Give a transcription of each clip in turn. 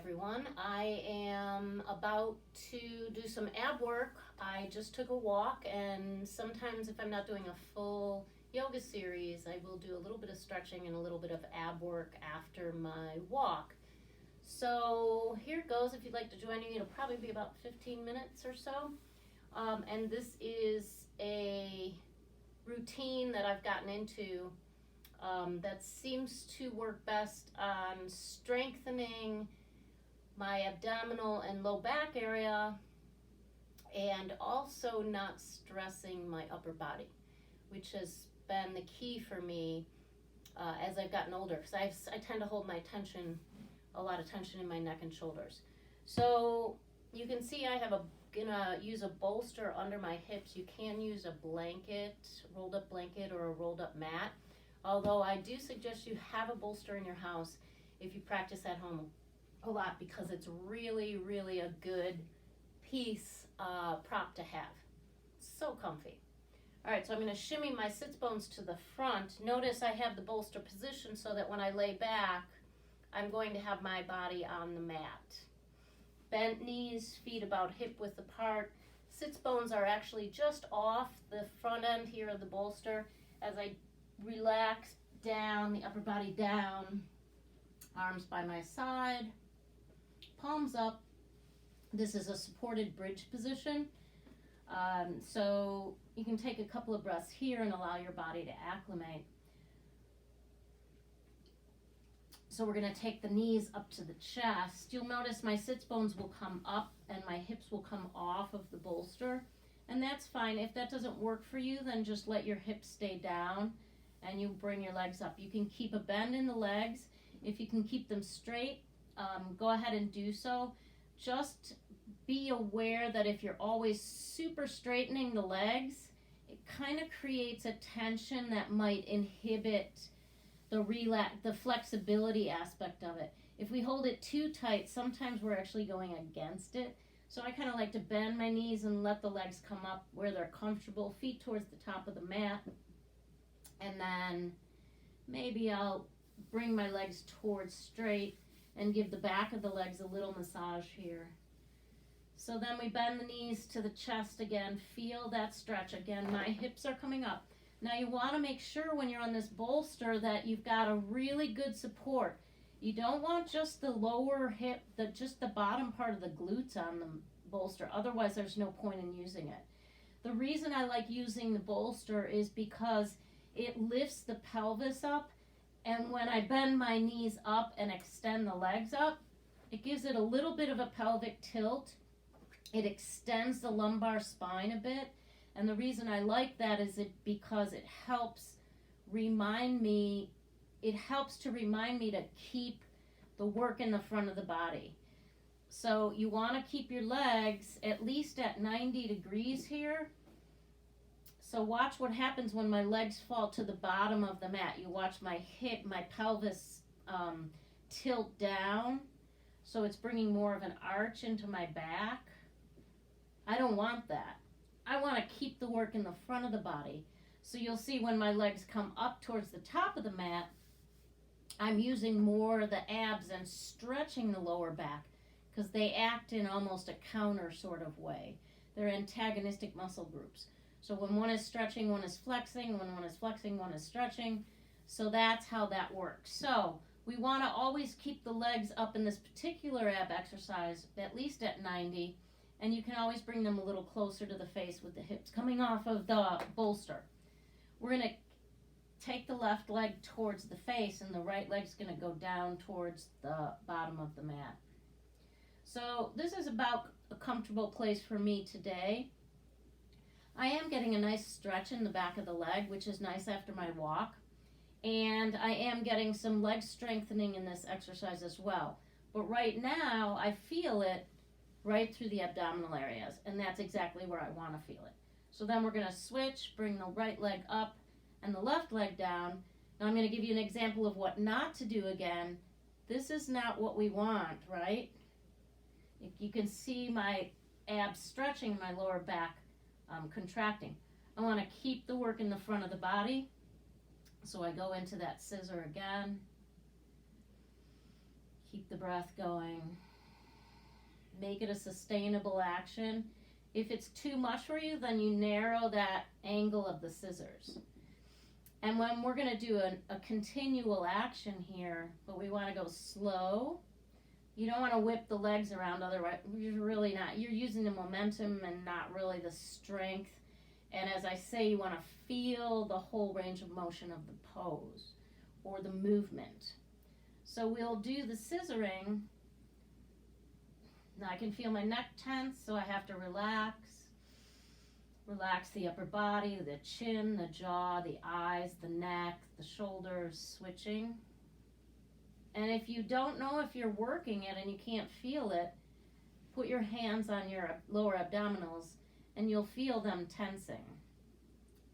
everyone. I am about to do some ab work. I just took a walk, and sometimes if I'm not doing a full yoga series, I will do a little bit of stretching and a little bit of ab work after my walk. So here it goes. If you'd like to join me, it'll probably be about 15 minutes or so. And this is a routine that I've gotten into that seems to work best on strengthening my abdominal and low back area, and also not stressing my upper body, which has been the key for me as I've gotten older, because I tend to hold a lot of tension in my neck and shoulders. So you can see I have gonna use a bolster under my hips. You can use a blanket, rolled up blanket, or a rolled up mat. Although I do suggest you have a bolster in your house if you practice at home a lot, because it's really, really a good prop to have. So comfy. All right, so I'm going to shimmy my sits bones to the front. Notice I have the bolster positioned so that when I lay back, I'm going to have my body on the mat. Bent knees, feet about hip width apart. Sits bones are actually just off the front end here of the bolster. As I relax down, the upper body down, arms by my side, palms up. This is a supported bridge position. So you can take a couple of breaths here and allow your body to acclimate. So we're going to take the knees up to the chest. You'll notice my sits bones will come up and my hips will come off of the bolster. And that's fine. If that doesn't work for you, then just let your hips stay down and you bring your legs up. You can keep a bend in the legs. If you can keep them straight, go ahead and do so. Just be aware that if you're always super straightening the legs, it kind of creates a tension that might inhibit the flexibility aspect of it. If we hold it too tight, sometimes we're actually going against it. So I kind of like to bend my knees and let the legs come up where they're comfortable, feet towards the top of the mat. And then maybe I'll bring my legs towards straight and give the back of the legs a little massage here. So then we bend the knees to the chest again. Feel that stretch. Again, my hips are coming up. Now you want to make sure when you're on this bolster that you've got a really good support. You don't want just the lower hip, just the bottom part of the glutes on the bolster. Otherwise, there's no point in using it. The reason I like using the bolster is because it lifts the pelvis up, and when I bend my knees up and extend the legs up, it gives it a little bit of a pelvic tilt. It extends the lumbar spine a bit, and the reason I like that is because it helps to remind me to keep the work in the front of the body. So you want to keep your legs at least at 90 degrees here. So watch what happens when my legs fall to the bottom of the mat. You watch my pelvis tilt down. So it's bringing more of an arch into my back. I don't want that. I want to keep the work in the front of the body. So you'll see when my legs come up towards the top of the mat, I'm using more of the abs and stretching the lower back, because they act in almost a counter sort of way. They're antagonistic muscle groups. So when one is stretching, one is flexing. When one is flexing, one is stretching. So that's how that works. So we want to always keep the legs up in this particular ab exercise, at least at 90. And you can always bring them a little closer to the face with the hips coming off of the bolster. We're going to take the left leg towards the face, and the right leg's going to go down towards the bottom of the mat. So this is about a comfortable place for me today. I am getting a nice stretch in the back of the leg, which is nice after my walk. And I am getting some leg strengthening in this exercise as well. But right now, I feel it right through the abdominal areas, and that's exactly where I want to feel it. So then we're going to switch, bring the right leg up and the left leg down. Now I'm going to give you an example of what not to do again. This is not what we want, right? You can see my abs stretching, my lower back contracting. I want to keep the work in the front of the body. So I go into that scissor again. Keep the breath going. Make it a sustainable action. If it's too much for you, then you narrow that angle of the scissors. And when we're going to do a continual action here, but we want to go slow, you don't want to whip the legs around, otherwise you're really not, you're using the momentum and not really the strength. And as I say, you want to feel the whole range of motion of the pose or the movement. So we'll do the scissoring. Now I can feel my neck tense, so I have to relax. Relax the upper body, the chin, the jaw, the eyes, the neck, the shoulders, switching. And if you don't know if you're working it and you can't feel it, put your hands on your lower abdominals and you'll feel them tensing.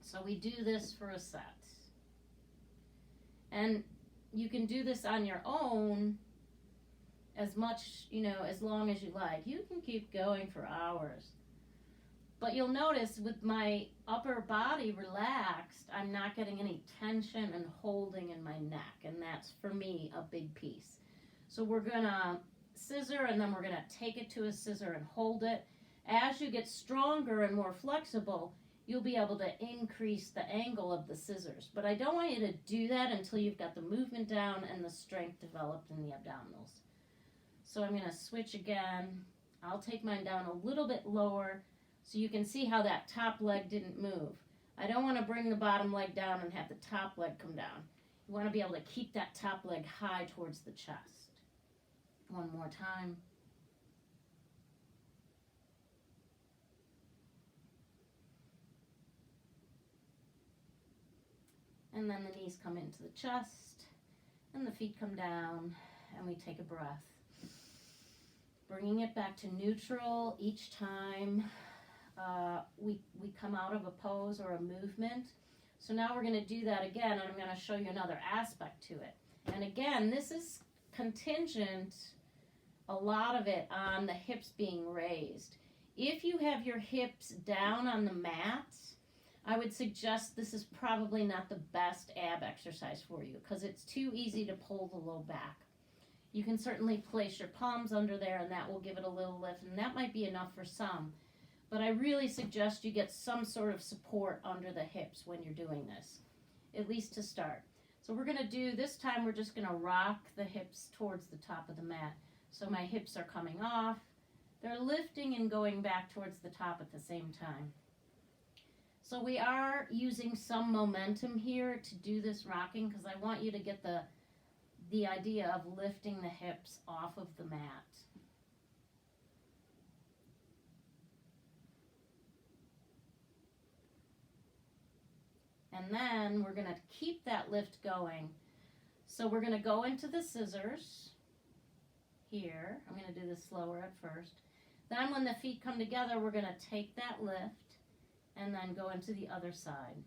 So we do this for a set. And you can do this on your own as much, as long as you like. You can keep going for hours. But you'll notice with my upper body relaxed, I'm not getting any tension and holding in my neck. And that's, for me, a big piece. So we're going to scissor, and then we're going to take it to a scissor and hold it. As you get stronger and more flexible, you'll be able to increase the angle of the scissors. But I don't want you to do that until you've got the movement down and the strength developed in the abdominals. So I'm going to switch again. I'll take mine down a little bit lower so you can see how that top leg didn't move. I don't want to bring the bottom leg down and have the top leg come down. You want to be able to keep that top leg high towards the chest. One more time. And then the knees come into the chest and the feet come down and we take a breath. Bringing it back to neutral each time we come out of a pose or a movement. So now we're going to do that again, and I'm going to show you another aspect to it. And again, this is contingent, a lot of it, on the hips being raised. If you have your hips down on the mat, I would suggest this is probably not the best ab exercise for you because it's too easy to pull the low back. You can certainly place your palms under there and that will give it a little lift, and that might be enough for some. But I really suggest you get some sort of support under the hips when you're doing this, at least to start. So we're going to do, this time we're just going to rock the hips towards the top of the mat. So my hips are coming off. They're lifting and going back towards the top at the same time. So we are using some momentum here to do this rocking because I want you to get the idea of lifting the hips off of the mat. And then we're going to keep that lift going. So we're going to go into the scissors here. I'm going to do this slower at first. Then when the feet come together, we're going to take that lift and then go into the other side.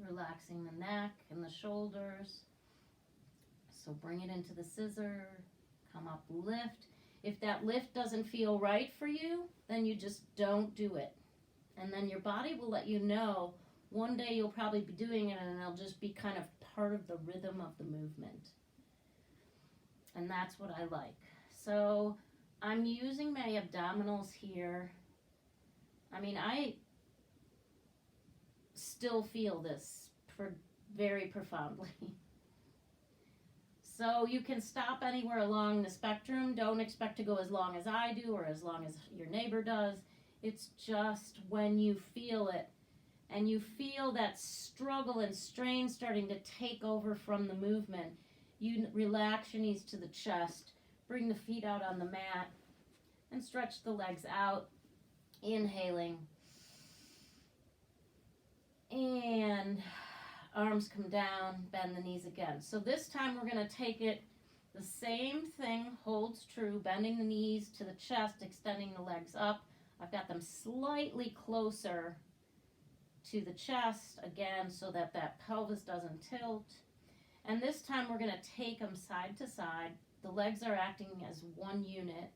Relaxing the neck and the shoulders. So bring it into the scissor, come up, lift. If that lift doesn't feel right for you, then you just don't do it. And then your body will let you know. One day you'll probably be doing it and it'll just be kind of part of the rhythm of the movement. And that's what I like. So I'm using my abdominals here. I mean, I still feel this very profoundly. So you can stop anywhere along the spectrum. Don't expect to go as long as I do or as long as your neighbor does. It's just when you feel it and you feel that struggle and strain starting to take over from the movement, you relax your knees to the chest, bring the feet out on the mat, and stretch the legs out, inhaling. And arms come down, bend the knees again. So this time we're going to take it, the same thing holds true, bending the knees to the chest, extending the legs up. I've got them slightly closer to the chest, again, so that that pelvis doesn't tilt. And this time we're going to take them side to side. The legs are acting as one unit.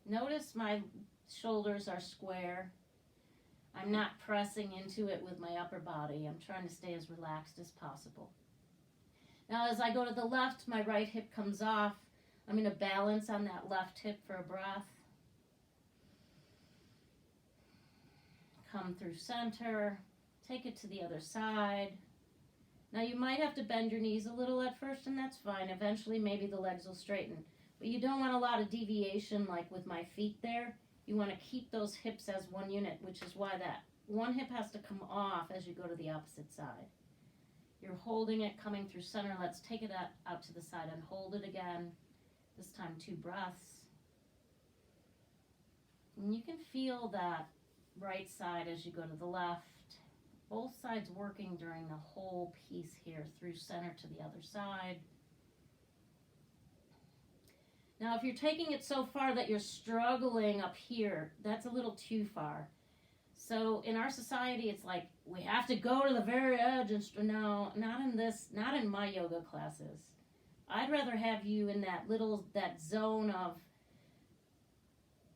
Notice my shoulders are square. I'm not pressing into it with my upper body. I'm trying to stay as relaxed as possible. Now as I go to the left, my right hip comes off. I'm going to balance on that left hip for a breath. Come through center. Take it to the other side. Now you might have to bend your knees a little at first, and that's fine. Eventually maybe the legs will straighten. But you don't want a lot of deviation like with my feet there. You want to keep those hips as one unit, which is why that one hip has to come off as you go to the opposite side. You're holding it, coming through center. Let's take it out to the side and hold it again. This time 2 breaths. And you can feel that right side as you go to the left. Both sides working during the whole piece here, through center to the other side. Now if you're taking it so far that you're struggling up here, that's a little too far. So in our society, it's like we have to go to the very edge, and no, not in my yoga classes. I'd rather have you in that zone of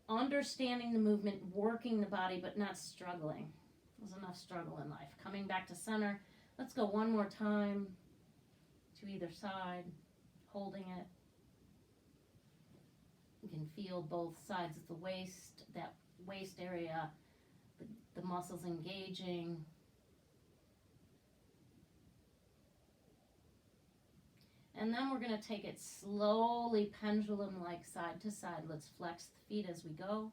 understanding the movement, working the body, but not struggling. There's enough struggle in life. Coming back to center. Let's go one more time to either side, holding it. You can feel both sides of the waist, that waist area, the muscles engaging. And then we're going to take it slowly, pendulum-like, side to side. Let's flex the feet as we go.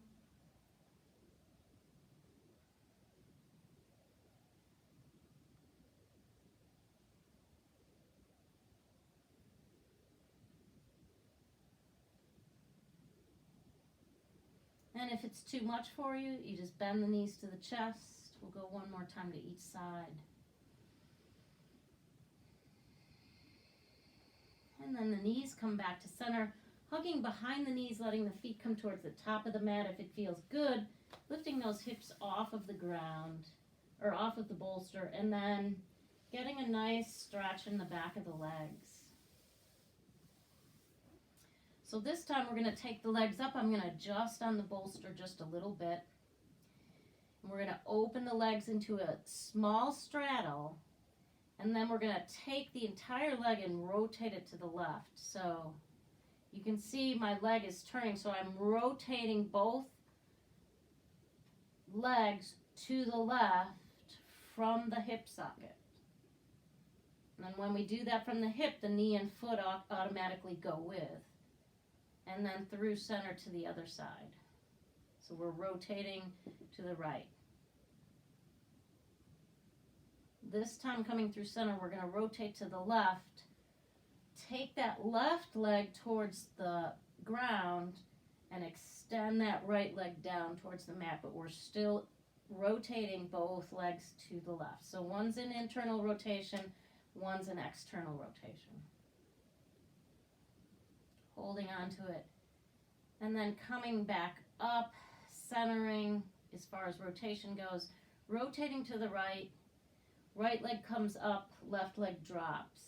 And if it's too much for you, you just bend the knees to the chest. We'll go one more time to each side. And then the knees come back to center, hugging behind the knees, letting the feet come towards the top of the mat if it feels good, lifting those hips off of the ground, or off of the bolster, and then getting a nice stretch in the back of the legs. So this time we're going to take the legs up. I'm going to adjust on the bolster just a little bit. And we're going to open the legs into a small straddle. And then we're going to take the entire leg and rotate it to the left. So you can see my leg is turning. So I'm rotating both legs to the left from the hip socket. And then when we do that from the hip, the knee and foot automatically go with. And then through center to the other side. So we're rotating to the right. This time coming through center, we're going to rotate to the left. Take that left leg towards the ground and extend that right leg down towards the mat, but we're still rotating both legs to the left. So one's an internal rotation, one's an external rotation. Holding on to it, and then coming back up, centering as far as rotation goes, rotating to the right, right leg comes up, left leg drops.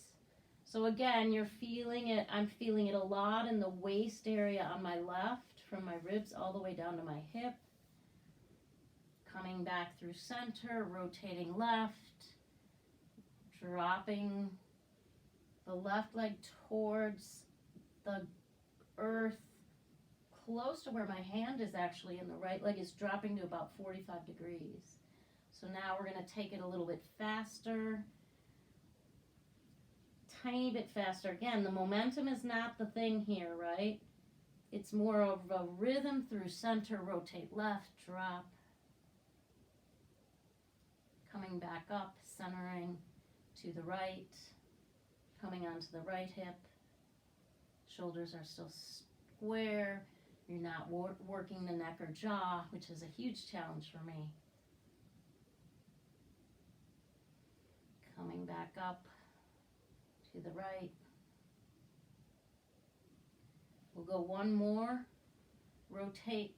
So again, you're feeling it, I'm feeling it a lot in the waist area on my left, from my ribs all the way down to my hip. Coming back through center, rotating left, dropping the left leg towards the earth, close to where my hand is actually, and the right leg is dropping to about 45 degrees. So now we're going to take it a little bit faster, tiny bit faster. Again, the momentum is not the thing here, right? It's more of a rhythm through center, rotate left, drop, coming back up, centering to the right, coming onto the right hip. Shoulders are still square. You're not working the neck or jaw, which is a huge challenge for me. Coming back up to the right. We'll go one more. Rotate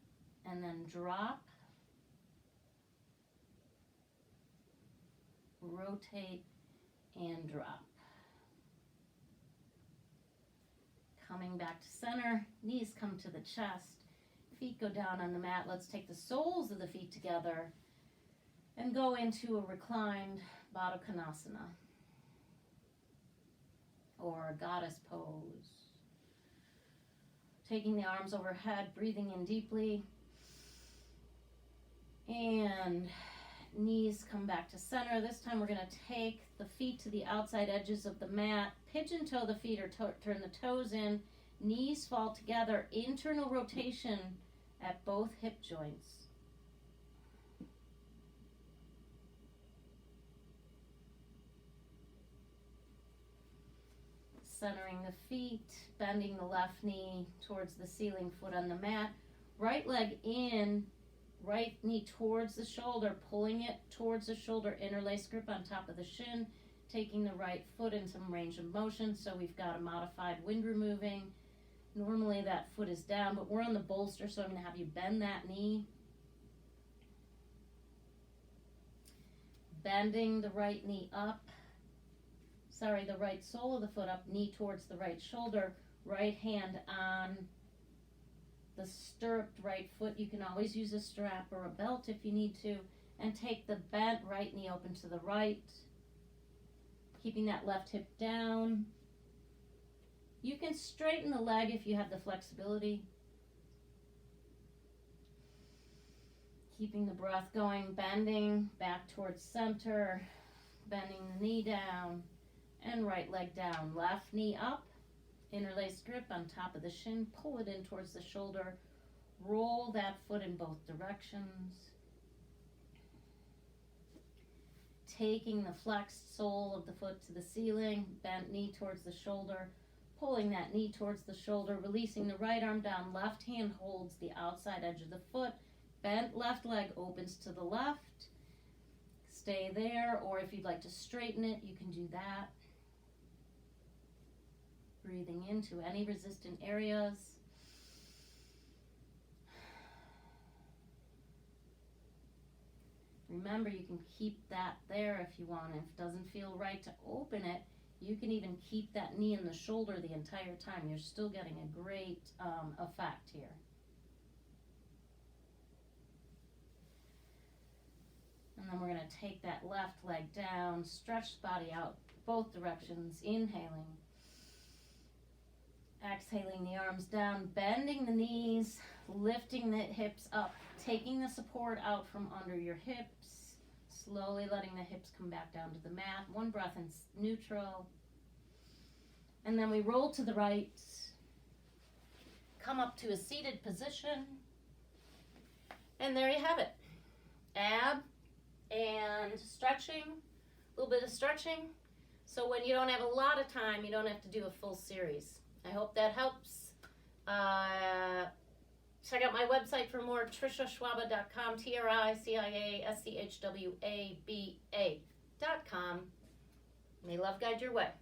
and then drop. Rotate and drop. Coming back to center, knees come to the chest, feet go down on the mat. Let's take the soles of the feet together. and go into a reclined Baddha Konasana or a goddess pose. Taking the arms overhead, breathing in deeply, and knees come back to center. This time we're going to take the feet to the outside edges of the mat, pigeon toe the feet or turn the toes in, knees fall together, internal rotation at both hip joints. Centering the feet, bending the left knee towards the ceiling, foot on the mat, right leg in, right knee towards the shoulder, pulling it towards the shoulder, interlace grip on top of the shin, taking the right foot in some range of motion. So we've got a modified wind removing. Normally that foot is down, but we're on the bolster, so I'm going to have you bend that knee. Bending the right knee up. The right sole of the foot up, knee towards the right shoulder, right hand on the stirruped right foot. You can always use a strap or a belt if you need to, and take the bent right knee open to the right, keeping that left hip down. You can straighten the leg if you have the flexibility. Keeping the breath going, bending back towards center, bending the knee down, and right leg down. Left knee up, interlace grip on top of the shin, pull it in towards the shoulder, roll that foot in both directions. Taking the flexed sole of the foot to the ceiling, bent knee towards the shoulder, pulling that knee towards the shoulder, releasing the right arm down, left hand holds the outside edge of the foot, bent left leg opens to the left. Stay there, or if you'd like to straighten it, you can do that. Breathing into any resistant areas. Remember, you can keep that there if you want. If it doesn't feel right to open it, you can even keep that knee in the shoulder the entire time. You're still getting a great effect here. And then we're going to take that left leg down, stretch the body out both directions, inhaling. Exhaling the arms down, bending the knees, lifting the hips up, taking the support out from under your hips, slowly letting the hips come back down to the mat. One breath in neutral. And then we roll to the right, come up to a seated position, and there you have it. Ab and stretching, a little bit of stretching. So when you don't have a lot of time, you don't have to do a full series. I hope that helps. Check out my website for more, triciaschwaba.com, TRICIASCHWABA.com. May love guide your way.